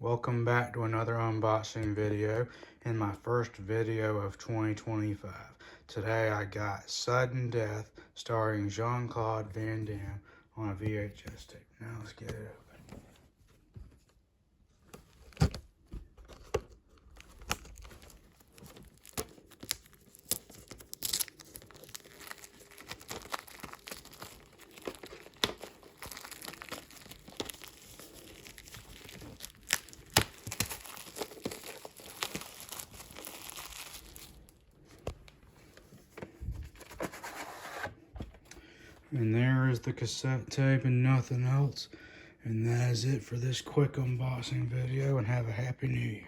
Welcome back to another unboxing video and my first video of 2025. Today I got Sudden Death starring Jean-Claude Van Damme on a VHS tape. Now let's get it open. And there is the cassette tape and nothing else. And that is it for this quick unboxing video, and have a happy new year.